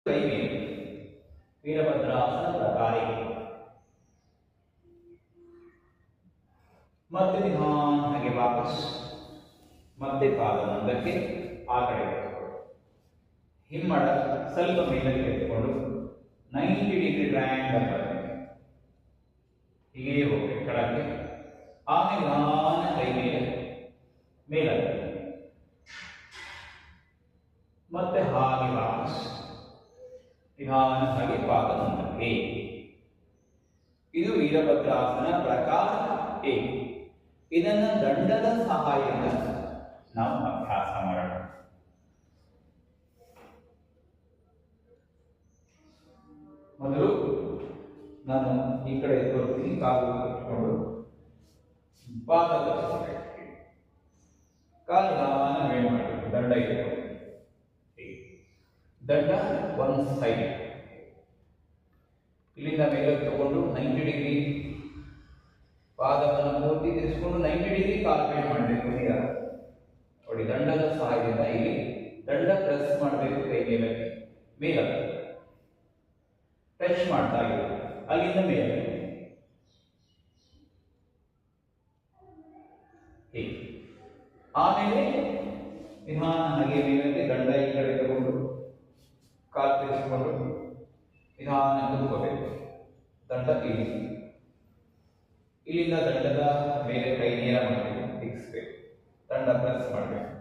ಕೈ ಮೇಲೆ ವೀರಭದ್ರಾಸನ ಪ್ರಕಾರ ಮತ್ತೆ ನಿಧಾನವಾಗಿ ವಾಪಸ್ ಮತ್ತೆ ಪಾದ ಮುಂದಕ್ಕೆ ಆ ಕಡೆ ಹಿಮ್ಮಡ ಸ್ವಲ್ಪ ಮೇಲಕ್ಕೆ ಎತ್ಕೊಂಡು 90 ಡಿಗ್ರಿ ಟ್ರಯಾಂಗಲ್ ಬರಬೇಕು. ಹೀಗೆ ಹೋಗ್ಬೇಕು ಕೆಳಕ್ಕೆ. ಆಮೇಲೆ ನಿಧಾನ ಕೈ ಮೇಲೆ ಮೇಲಕ್ಕೆ ಮತ್ತೆ ಹಾಗೆ ವಾಪಸ್ ನಿಧಾನವಾಗಿ ಪಾದ ಮುಂದಕ್ಕೆ. ಇದು ವೀರಭದ್ರಾಸನ ಪ್ರಕಾರ ಎ. ಇದನ್ನು ದಂಡದ ಸಹಾಯದಿಂದ ನಾವು ಅಭ್ಯಾಸ ಮಾಡೋಣ. ಮೊದಲು ನಾನು ಈ ಕಡೆ ತೋರಿಸ್ತೀನಿ. ಕಾಲು ಇಟ್ಕೊಂಡು ಪಾದ ಕಾಲು ನಿಧಾನ ಮೇಲೆ ಮಾಡಬೇಕು. ದಂಡ ಇಟ್ಕೊಂಡು ದಂಡ ಒಂದು ಸೈಡ್ ಇಲ್ಲಿಂದ ಮೇಲೆ ತಗೊಂಡು 90 ಡಿಗ್ರಿ ಪಾದವನ್ನು ಪೂರ್ತಿ ತಿರ್ಸ್ಕೊಂಡು 90 ಡಿಗ್ರಿ ಕಾಲು ಮೇಲೆ ಮಾಡಬೇಕು. ಈಗ ನೋಡಿ, ದಂಡದ ಸಹಾಯದಿಂದ ಇಲ್ಲಿ ದಂಡ ಪ್ರೆಸ್ ಮಾಡಬೇಕು. ಕೈ ಮೇಲಕ್ಕೆ ಮೇಲಕ್ಕೆ ಟಚ್ ಮಾಡ್ತಾ ಇದೆ. ಅಲ್ಲಿಂದ ಮೇಲೆ ಆಮೇಲೆ ನಿಧಾನ ಹಾಗೆ ಮೇಲಕ್ಕೆ ದಂಡ ಈ ಕಡೆ ತಗೊಂಡು ಕಾಲು ತಿರ್ಸ್ಕೊಂಡು ನಿಧಾನ ಕೂತ್ಕೋಬೇಕು. ದಂಡ ಇಲ್ಲಿಂದ ದಂಡದ ಮೇಲೆ ಕೈ ನೇರ ಮಾಡಬೇಕು, ತಿಕ್ಸ್ಬೇಕು. ದಂಡ ಪ್ರೆಸ್ ಮಾಡಬೇಕು.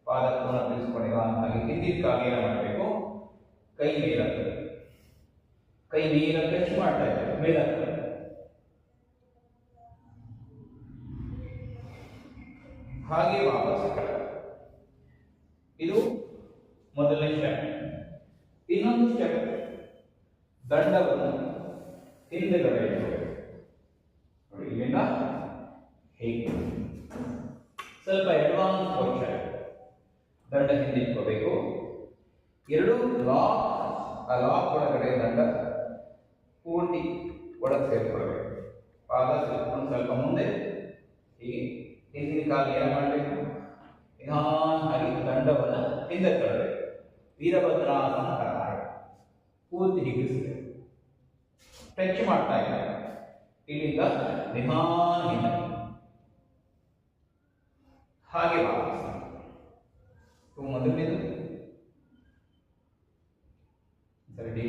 ಪಾದ ಪುನಃ ತಿರ್ಸ್ಕೊಂಡು ನಿಧಾನವಾಗಿ ಹಿಂದಿನ ಕಾಲು ನೇರ ಮಾಡಬೇಕು. ಕೈ ಮೇಲಕ್ಕೆ ಕೈ ನೀರ ಟಚ್ ಮಾಡ್ತಾ ಇದ್ದಾರೆ ಮೇಲಕ್ಕೆ. ಹಾಗೆ ವಾಪಸ್ ಇದು ಮೊದಲನೇ ಸ್ಟೆಪ್. ಇನ್ನೊಂದು ಸ್ಟೆಪ್, ದಂಡವನ್ನು ಹಿಂದೆಗಡೆ ನೋಡಿ, ಇಲ್ಲಿಂದ ಹೀಗೆ ಸ್ವಲ್ಪ ಅಡ್ವಾನ್ಸ್ ಪೊಸಿಷನ್. ದಂಡ ಹಿಂದೆ ಇಟ್ಕೋಬೇಕು. ಎರಡು ಲಾಕ್, ಆ ಲಾಕ್ ಒಳಗಡೆ ದಂಡ ಪೂರ್ತಿ ಒಳಗೆ ಸೇರಿಕೊಳ್ಬೇಕು. ಪಾದ ಸೇರಿಕೊಂಡು ಸ್ವಲ್ಪ ಮುಂದೆ ಹೀಗೆ ಹಿಂದಿನ ಕಾಲು ಏನ ಮಾಡಬೇಕು, ನಿಧಾನವಾಗಿ ದಂಡವನ್ನು ಹಿಂದೆ ತರಬೇಕು. ವೀರಭದ್ರಾಸನ ಪ್ರಕಾರ ಪೂರ್ತಿ ಹಿಗ್ಗಿಸಬೇಕು. ಟಚ್ ಮಾಡ್ತಾ ಇದ್ದಾರೆ. ಇಲ್ಲಿಂದ ನಿಧಾನ ಹಿಂದೆ ಹಾಗೆ ವಾಪಸ್. ಮೊದಲನೇದು ಸರಿ